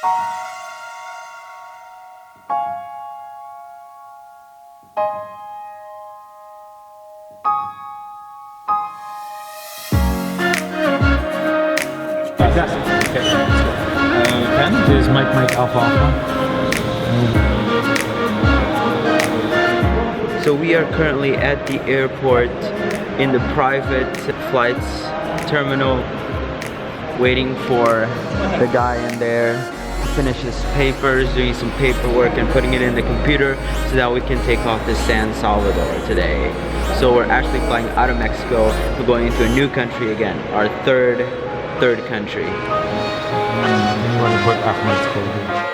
Okay. Ken is Mike Alpha Alpha. So we are currently at the airport in the private flights terminal, waiting for the guy in there to finish his papers, doing some paperwork and putting it in the computer so that we can take off to San Salvador today. So we're actually flying out of Mexico. We're going into a new country again, our third country. You want to put Ahmed's code.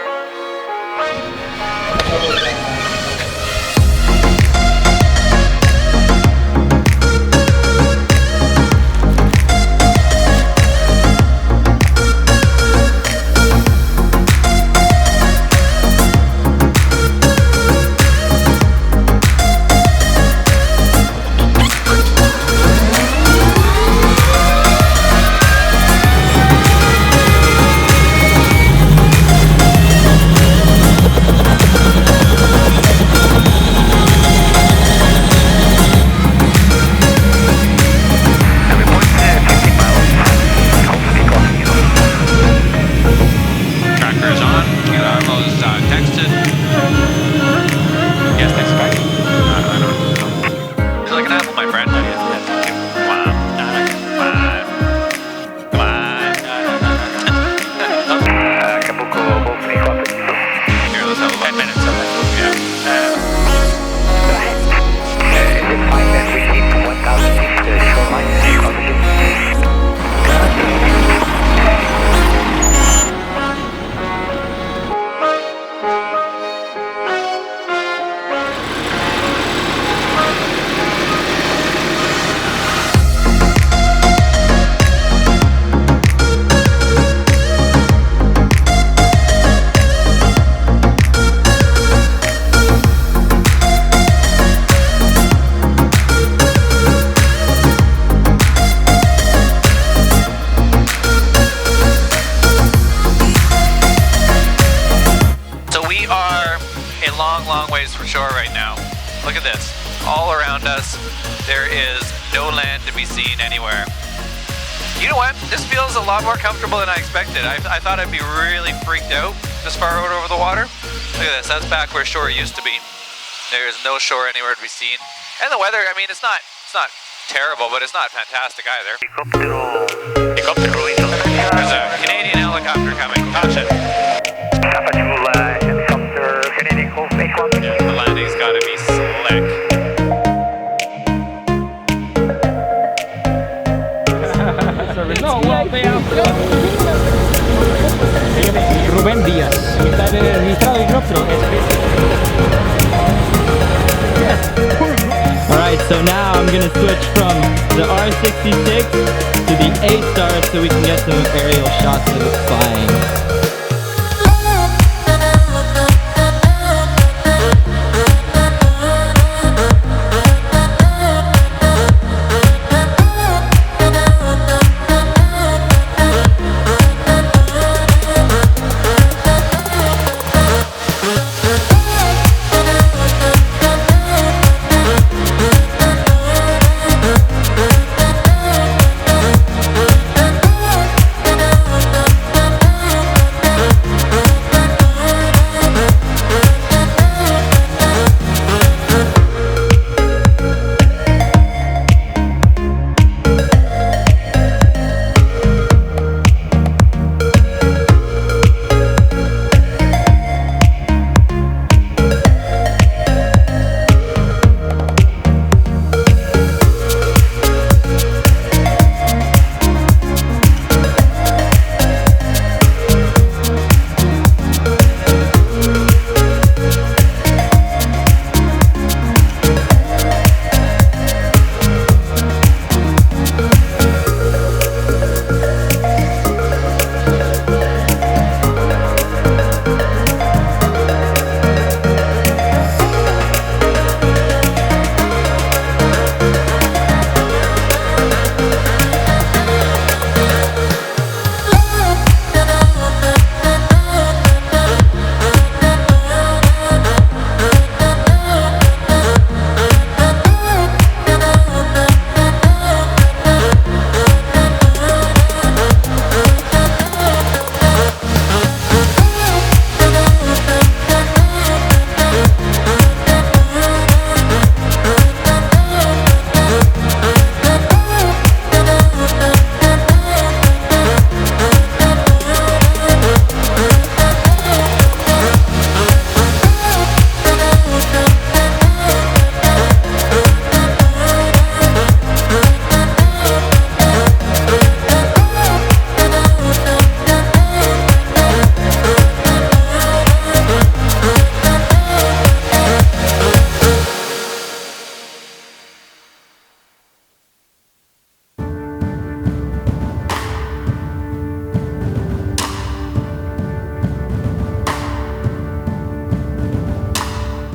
Long ways from shore right now. Look at this. All around us, there is no land to be seen anywhere. You know what? This feels a lot more comfortable than I expected. I thought I'd be really freaked out this far out over the water. Look at this. That's back where shore used to be. There's no shore anywhere to be seen. And the weather, I mean, it's not terrible, but it's not fantastic either. There's a Canadian helicopter coming. Caution. Yeah, the landing's gotta be slick. Rubén Díaz. Está registrado el helicóptero. Alright, so now I'm gonna switch from the R66 to the A-Star so we can get some aerial shots of it flying.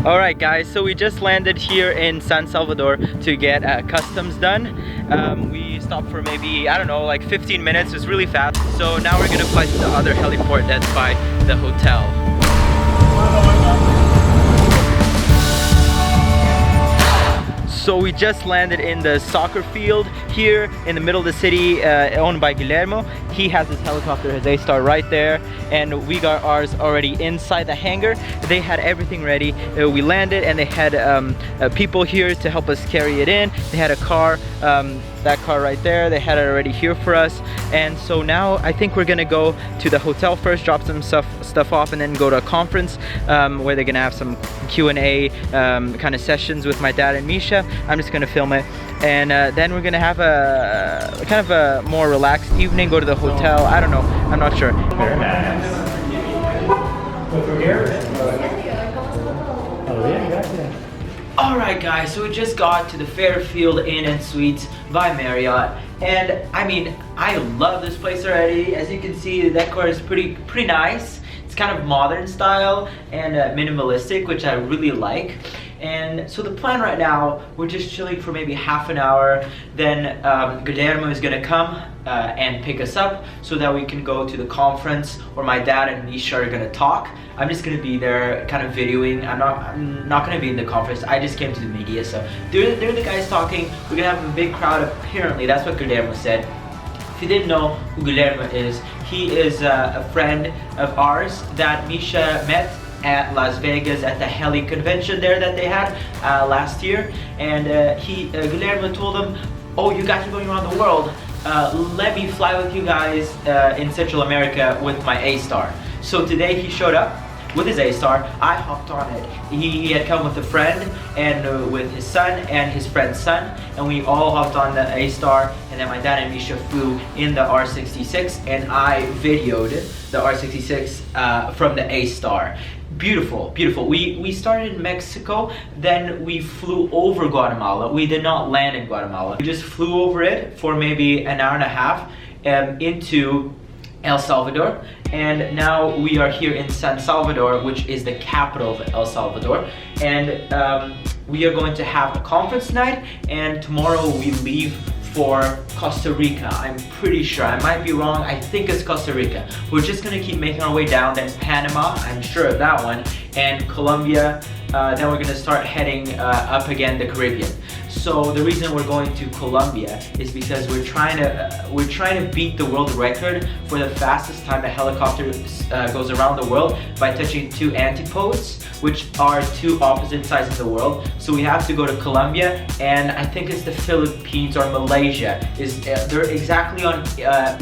All right, guys, so we just landed here in San Salvador to get customs done. We stopped for maybe, I don't know, like 15 minutes. It was really fast. So now we're gonna fly to the other heliport that's by the hotel. So we just landed in the soccer field here in the middle of the city, owned by Guillermo. He has his helicopter, his A-Star right there, and we got ours already inside the hangar. They had everything ready. We landed and they had people here to help us carry it in. They had a car, that car right there, they had it already here for us. And so now I think we're gonna go to the hotel first, drop some stuff off, and then go to a conference where they're gonna have some Q&A kind of sessions with my dad and Misha. I'm just gonna film it, and then we're gonna have a kind of a more relaxed evening, go to the hotel. I don't know, I'm not sure. Alright guys, so we just got to the Fairfield Inn and Suites by Marriott, and I mean, I love this place already. As you can see, the decor is pretty nice. It's kind of modern style and minimalistic, which I really like. And so the plan right now, we're just chilling for maybe half an hour. Then Guillermo is gonna come and pick us up so that we can go to the conference where my dad and Misha are gonna talk. I'm just gonna be there kind of videoing. I'm not gonna be in the conference. I just came to the media, so they're the guys talking. We're gonna have a big crowd apparently. That's what Guillermo said. If you didn't know who Guillermo is, he is a friend of ours that Misha met at Las Vegas at the Heli convention there that they had last year. And Guillermo told them, oh, you guys are going around the world. Let me fly with you guys in Central America with my A-Star. So today he showed up with his A-Star. I hopped on it. He had come with a friend and with his son and his friend's son, and we all hopped on the A-Star, and then my dad and Misha flew in the R66, and I videoed the R66 from the A-Star. Beautiful, beautiful. We started in Mexico, then we flew over Guatemala. We did not land in Guatemala. We just flew over it for maybe an hour and a half into El Salvador, and now we are here in San Salvador, which is the capital of El Salvador, and we are going to have a conference night, and tomorrow we leave for Costa Rica. I'm pretty sure, I might be wrong, I think it's Costa Rica. We're just gonna keep making our way down, then Panama, I'm sure of that one, and Colombia, then we're gonna start heading up again the Caribbean. So the reason we're going to Colombia is because we're trying to beat the world record for the fastest time a helicopter goes around the world by touching two antipodes, which are two opposite sides of the world. So we have to go to Colombia, and I think it's the Philippines or Malaysia. They're exactly on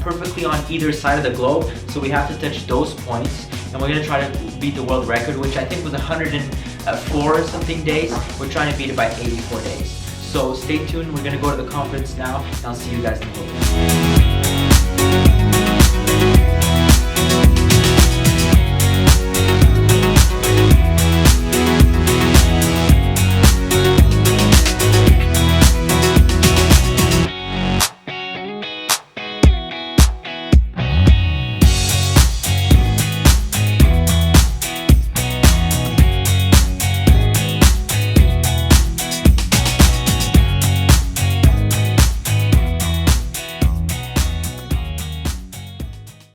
perfectly on either side of the globe. So we have to touch those points, and we're gonna try to beat the world record, which I think was 104 or something days. We're trying to beat it by 84 days. So stay tuned, we're gonna go to the conference now, and I'll see you guys in a little bit.